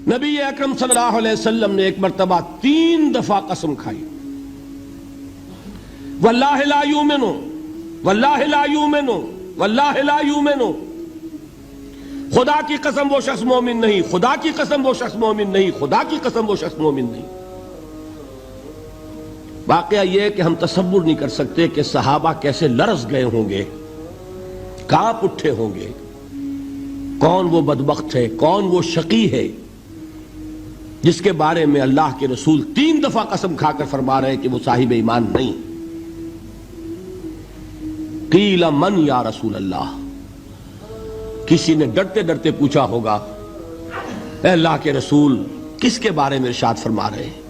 نبی اکرم صلی اللہ علیہ وسلم نے ایک مرتبہ 3 دفعہ قسم کھائی، واللہ لا یؤمنو، واللہ لا یؤمنو، واللہ لا یؤمنو، خدا کی قسم وہ شخص مومن نہیں، خدا کی قسم وہ شخص مومن نہیں، خدا کی قسم وہ شخص مومن نہیں۔ واقعہ یہ ہے کہ ہم تصور نہیں کر سکتے کہ صحابہ کیسے لرز گئے ہوں گے، کانپ اٹھے ہوں گے، کون وہ بدبخت ہے، کون وہ شقی ہے جس کے بارے میں اللہ کے رسول 3 دفعہ قسم کھا کر فرما رہے ہیں کہ وہ صاحب ایمان نہیں۔ قیل من یا رسول اللہ، کسی نے ڈرتے ڈرتے پوچھا ہوگا اے اللہ کے رسول کس کے بارے میں ارشاد فرما رہے ہیں؟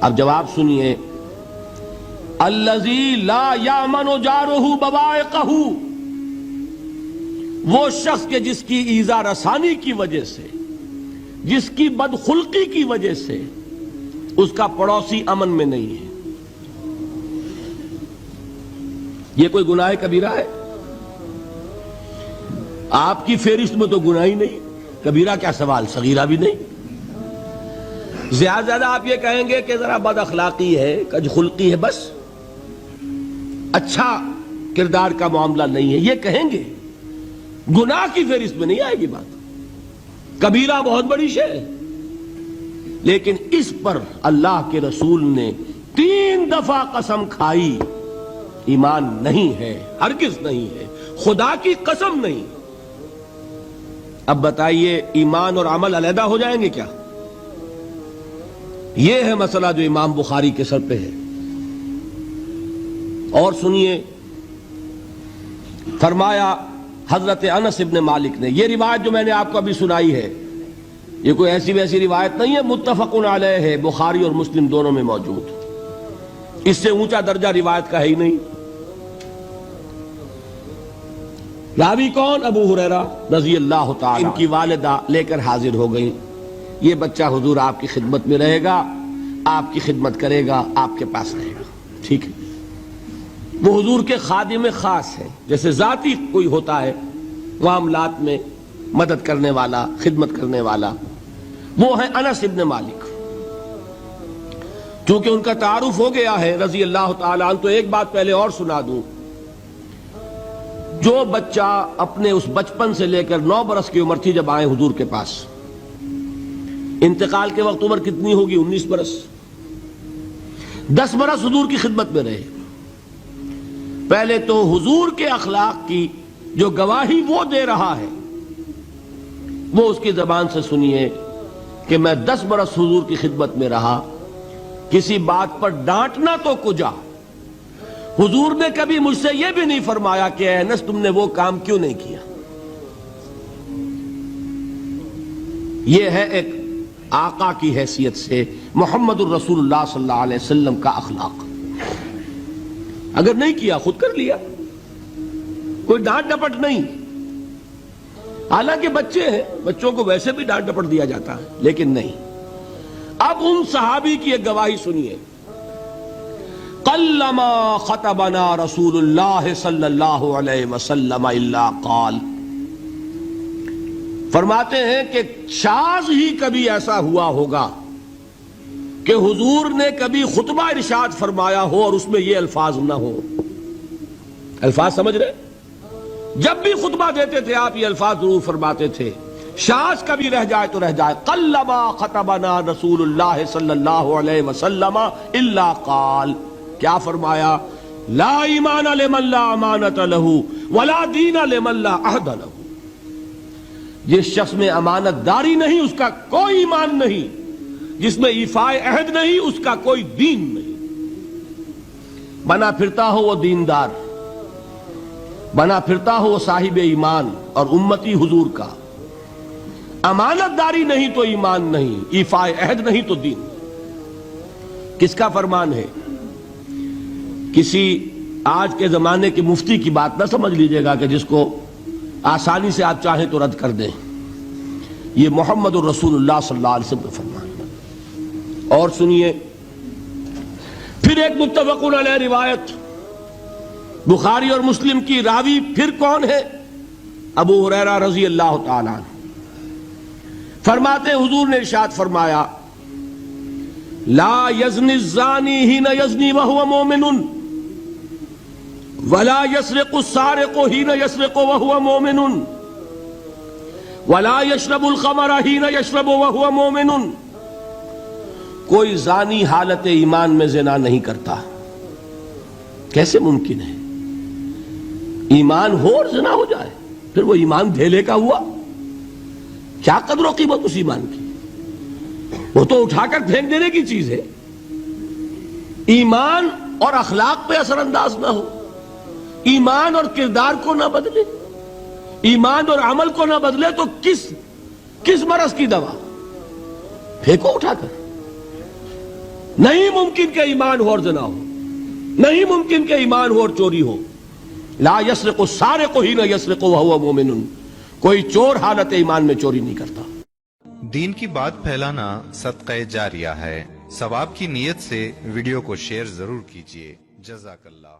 اب جواب سنیے، الذی لا یامن جارہ بوائقہ، وہ شخص کے جس کی ایذا رسانی کی وجہ سے، جس کی بدخلقی کی وجہ سے اس کا پڑوسی امن میں نہیں ہے۔ یہ کوئی گناہ کبیرہ ہے؟ آپ کی فہرست میں تو گناہ ہی نہیں، کبیرہ کیا سوال، صغیرہ بھی نہیں۔ زیادہ آپ یہ کہیں گے کہ ذرا بد اخلاقی ہے، کج خلقی ہے، بس اچھا کردار کا معاملہ نہیں ہے، یہ کہیں گے، گناہ کی فہرست میں نہیں آئے گی بات۔ کبیرہ بہت بڑی شے ہے، لیکن اس پر اللہ کے رسول نے 3 دفعہ قسم کھائی، ایمان نہیں ہے، ہرگز نہیں ہے، خدا کی قسم نہیں۔ اب بتائیے ایمان اور عمل علیحدہ ہو جائیں گے کیا؟ یہ ہے مسئلہ جو امام بخاری کے سر پہ ہے۔ اور سنیے، فرمایا حضرت انس ابن مالک نے، یہ روایت جو میں نے آپ کو ابھی سنائی ہے یہ کوئی ایسی ویسی روایت نہیں ہے، متفق علیہ ہے، بخاری اور مسلم دونوں میں موجود، اس سے اونچا درجہ روایت کا ہے ہی نہیں۔ راوی کون؟ ابو ہریرہ رضی اللہ تعالی، ان کی والدہ لے کر حاضر ہو گئیں، یہ بچہ حضور آپ کی خدمت میں رہے گا، آپ کی خدمت کرے گا، آپ کے پاس رہے گا، ٹھیک ہے۔ وہ حضور کے خادم خاص ہیں، جیسے ذاتی کوئی ہوتا ہے معاملات میں مدد کرنے والا، خدمت کرنے والا، وہ ہیں انس ابن مالک۔ چونکہ ان کا تعارف ہو گیا ہے رضی اللہ تعالیٰ عنہ، تو ایک بات پہلے اور سنا دوں، جو بچہ اپنے اس بچپن سے لے کر 9 برس کی عمر تھی جب آئے حضور کے پاس، انتقال کے وقت عمر کتنی ہوگی؟ 19 برس، 10 برس حضور کی خدمت میں رہے۔ پہلے تو حضور کے اخلاق کی جو گواہی وہ دے رہا ہے وہ اس کی زبان سے سنیے کہ میں 10 برس حضور کی خدمت میں رہا، کسی بات پر ڈانٹنا تو کجا، حضور نے کبھی مجھ سے یہ بھی نہیں فرمایا کہ اے انس تم نے وہ کام کیوں نہیں کیا۔ یہ ہے ایک آقا کی حیثیت سے محمد الرسول اللہ صلی اللہ علیہ وسلم کا اخلاق۔ اگر نہیں کیا خود کر لیا، کوئی ڈانٹ ڈپٹ نہیں۔ حالانکہ بچے ہیں، بچوں کو ویسے بھی ڈانٹ ڈپٹ دیا جاتا ہے، لیکن نہیں۔ اب ان صحابی کی ایک گواہی سنیے، قلما خطبنا رسول اللہ صلی اللہ علیہ وسلم الا قال، فرماتے ہیں کہ شاذ ہی کبھی ایسا ہوا ہوگا کہ حضور نے کبھی خطبہ ارشاد فرمایا ہو اور اس میں یہ الفاظ نہ ہو۔ الفاظ سمجھ رہے؟ جب بھی خطبہ دیتے تھے آپ یہ الفاظ ضرور فرماتے تھے، شاذ کبھی رہ جائے تو رہ جائے، قلما خطبنا رسول اللہ صلی اللہ علیہ وسلم الا قال، کیا فرمایا؟ لا ایمان لمن لا امانت لہ ولا دین لمن لا عہد لہ، جس شخص میں امانت داری نہیں اس کا کوئی ایمان نہیں، جس میں ایفائے عہد نہیں اس کا کوئی دین نہیں۔ بنا پھرتا ہو وہ دیندار، بنا پھرتا ہو وہ صاحب ایمان اور امتی حضور کا، امانت داری نہیں تو ایمان نہیں، ایفائے عہد نہیں تو دین۔ کس کا فرمان ہے؟ کسی آج کے زمانے کے مفتی کی بات نہ سمجھ لیجئے گا کہ جس کو آسانی سے آپ چاہیں تو رد کر دیں، یہ محمد الرسول اللہ صلی اللہ علیہ وسلم کا فرمان۔ اور سنیے پھر ایک متفق علیہ روایت بخاری اور مسلم کی، راوی پھر کون ہے؟ ابو ہریرہ رضی اللہ تعالیٰ عنہ۔ فرماتے ہیں حضور نے ارشاد فرمایا لا یزنی الزانی حین یزنی وہو مومن ولا یسرق السارق حین یسرق وہو مومن ولا یشرب الخمر حین یشرب وہو مومن. کوئی زانی حالت ایمان میں زنا نہیں کرتا. کیسے ممکن ہے؟ ایمان ہو اور زنا ہو جائے، پھر وہ ایمان دھیلے کا ہوا؟ کیا قدر و قیمت اس ایمان کی؟ وہ تو اٹھا کر پھینک دینے کی چیز ہے. ایمان اور اخلاق پہ اثر انداز نہ ہو، ایمان اور کردار کو نہ بدلے، ایمان اور عمل کو نہ بدلے تو کس مرض کی دوا؟ پھینکو اٹھا کر. نہیں ممکن کہ ایمان ہو اور زنا ہو، نہیں ممکن کہ ایمان ہو اور چوری ہو. لا یسرق السارق حین یسرق وہو مومن. کوئی چور حالت ایمان میں چوری نہیں کرتا. دین کی بات پھیلانا صدقہ جاریہ ہے. ثواب کی نیت سے ویڈیو کو شیئر ضرور کیجیے. جزاک اللہ.